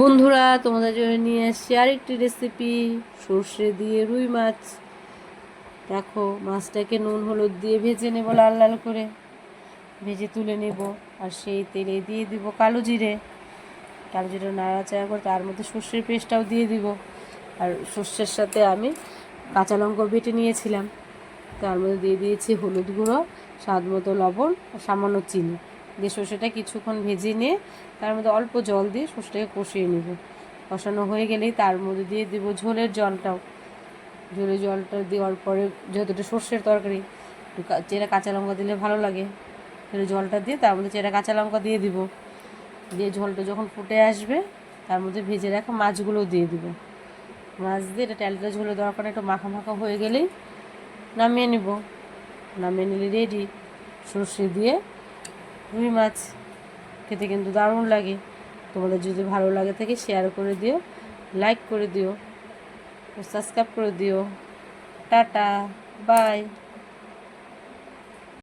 বন্ধুরা, তোমাদের জন্য নিয়ে এসেছি আরেকটি রেসিপি, সর্ষে দিয়ে রুই মাছ। দেখো, মাছটাকে নুন হলুদ দিয়ে ভেজে নেব, লাল লাল করে ভেজে তুলে নেব। আর সেই তেলে দিয়ে দিব কালো জিরে। কালো জিরে নাড়াচাড়া করে তার মধ্যে সর্ষের পেস্টটাও দিয়ে দিব। আর সর্ষের সাথে আমি কাঁচা লঙ্কা বেটে নিয়েছিলাম, তার মধ্যে দিয়ে দিয়েছি হলুদ গুঁড়ো, স্বাদ মতো লবণ আর সামান্য চিনি দিয়ে সর্ষেটা কিছুক্ষণ ভেজে নিয়ে তার মধ্যে অল্প জল দিয়ে সর্ষেটাকে কষিয়ে নেব। কষানো হয়ে গেলেই তার মধ্যে দিয়ে দেবো ঝোলের জলটাও। ঝোলের জলটা দেওয়ার পরে, যেহেতু এটা সর্ষের তরকারি, একটু চেরা কাঁচা লঙ্কা দিলে ভালো লাগে, তাহলে জলটা দিয়ে তার মধ্যে চেরা কাঁচা লঙ্কা দিয়ে দিব। দিয়ে ঝোলটা যখন ফুটে আসবে তার মধ্যে ভেজে রাখা মাছগুলো দিয়ে দিব। মাছ দিয়ে এটা তেলটা ঝোলে দেওয়ার পরে একটু মাখা মাখা হয়ে গেলেই নামিয়ে নিব। নামিয়ে নিলে রেডি সর্ষে দিয়ে রুই মাছ। খেতে কিন্তু দারুণ লাগে। তোমাদের যদি ভালো লাগে থাকে শেয়ার করে দিও, লাইক করে দিও, সাবস্ক্রাইব করে দিও। Tata, by.